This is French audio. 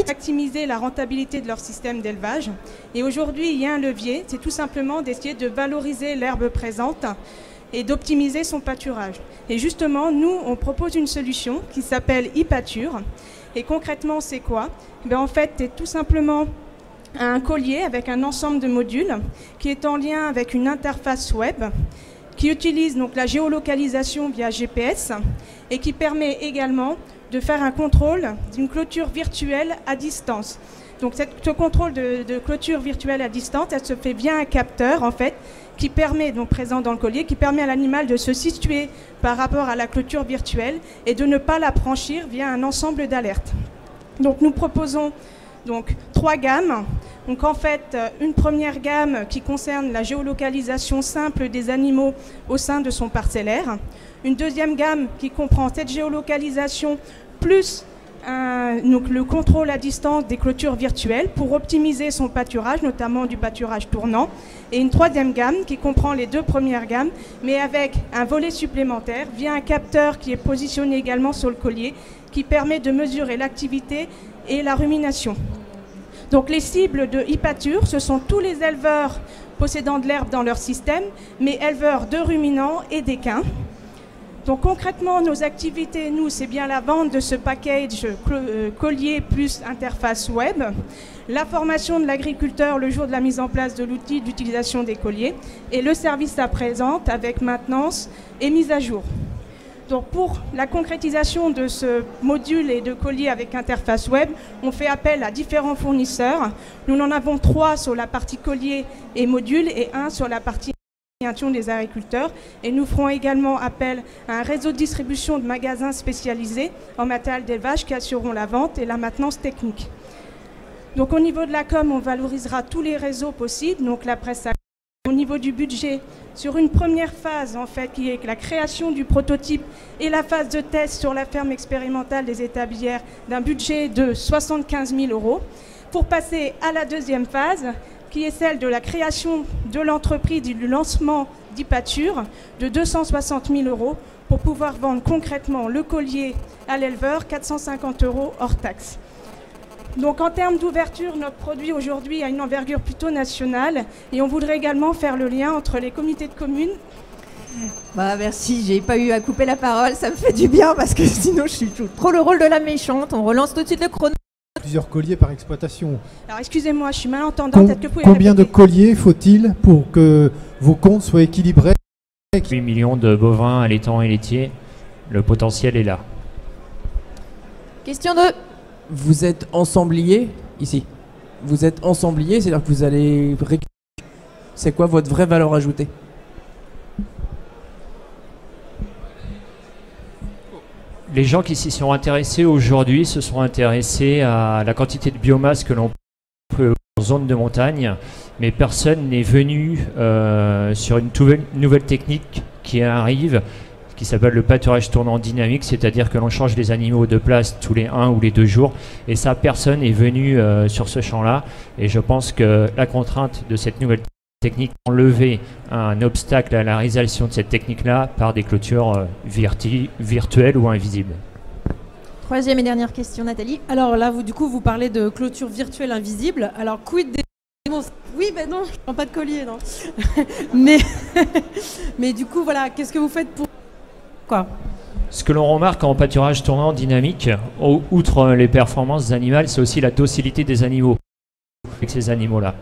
optimiser la rentabilité de leur système d'élevage. Et aujourd'hui, il y a un levier, c'est tout simplement d'essayer de valoriser l'herbe présente et d'optimiser son pâturage. Et justement, nous, on propose une solution qui s'appelle e-pâture. Et concrètement, c'est quoi? En fait, c'est tout simplement un collier avec un ensemble de modules qui est en lien avec une interface web qui utilise donc la géolocalisation via GPS et qui permet également de faire un contrôle d'une clôture virtuelle à distance. Donc ce contrôle de clôture virtuelle à distance, elle se fait via un capteur en fait, qui permet, donc présent dans le collier, qui permet à l'animal de se situer par rapport à la clôture virtuelle et de ne pas la franchir via un ensemble d'alertes. Donc nous proposons donc 3 gammes. Donc en fait, une première gamme qui concerne la géolocalisation simple des animaux au sein de son parcellaire. Une deuxième gamme qui comprend cette géolocalisation plus donc le contrôle à distance des clôtures virtuelles pour optimiser son pâturage, notamment du pâturage tournant. Et une troisième gamme qui comprend les 2 premières gammes, mais avec un volet supplémentaire via un capteur qui est positionné également sur le collier, qui permet de mesurer l'activité et la rumination. Donc les cibles de e-pâture, ce sont tous les éleveurs possédant de l'herbe dans leur système, mais éleveurs de ruminants et d'équins. Donc concrètement, nos activités, nous, c'est bien la vente de ce package collier plus interface web, la formation de l'agriculteur le jour de la mise en place de l'outil d'utilisation des colliers et le service après-vente avec maintenance et mise à jour. Donc pour la concrétisation de ce module et de collier avec interface web, on fait appel à différents fournisseurs. Nous en avons 3 sur la partie collier et module et 1 sur la partie des agriculteurs. Et nous ferons également appel à un réseau de distribution de magasins spécialisés en matériel d'élevage qui assureront la vente et la maintenance technique. Donc au niveau de la com, on valorisera tous les réseaux possibles, donc la presse. Au niveau du budget, sur une première phase en fait, qui est la création du prototype et la phase de test sur la ferme expérimentale des établières d'un budget de 75 000 €, pour passer à la deuxième phase, qui est celle de la création de l'entreprise et du lancement d'e-pâture de 260 000 € pour pouvoir vendre concrètement le collier à l'éleveur, 450 € hors taxe. Donc en termes d'ouverture, notre produit aujourd'hui a une envergure plutôt nationale et on voudrait également faire le lien entre les comités de communes. Merci, j'ai pas eu à couper la parole, ça me fait du bien parce que sinon je suis trop le rôle de la méchante. On relance tout de suite le chrono. Plusieurs colliers par exploitation. Alors excusez-moi, je suis malentendante. Combien de colliers faut-il pour que vos comptes soient équilibrés? 8 millions de bovins allaitants et laitiers, le potentiel est là. Question 2. Vous êtes ensemblier ici. Vous êtes ensemblier, c'est-à-dire que vous allez... C'est quoi votre vraie valeur ajoutée? Les gens qui s'y sont intéressés aujourd'hui se sont intéressés à la quantité de biomasse que l'on peut en zone de montagne, mais personne n'est venu sur une nouvelle technique qui arrive, qui s'appelle le pâturage tournant dynamique, c'est-à-dire que l'on change les animaux de place tous les 1 ou les 2 jours, et ça, personne n'est venu sur ce champ-là, et je pense que la contrainte de cette nouvelle technique, enlever un obstacle à la réalisation de cette technique-là par des clôtures virtuelles ou invisibles. Troisième et dernière question, Nathalie. Alors là, vous parlez de clôture virtuelle invisible. Alors, quid des... Oui, ben non, je ne prends pas de collier, non. mais du coup, voilà, qu'est-ce que vous faites pour... Quoi? Ce que l'on remarque en pâturage tournant dynamique, outre les performances animales, c'est aussi la docilité des animaux avec ces animaux-là.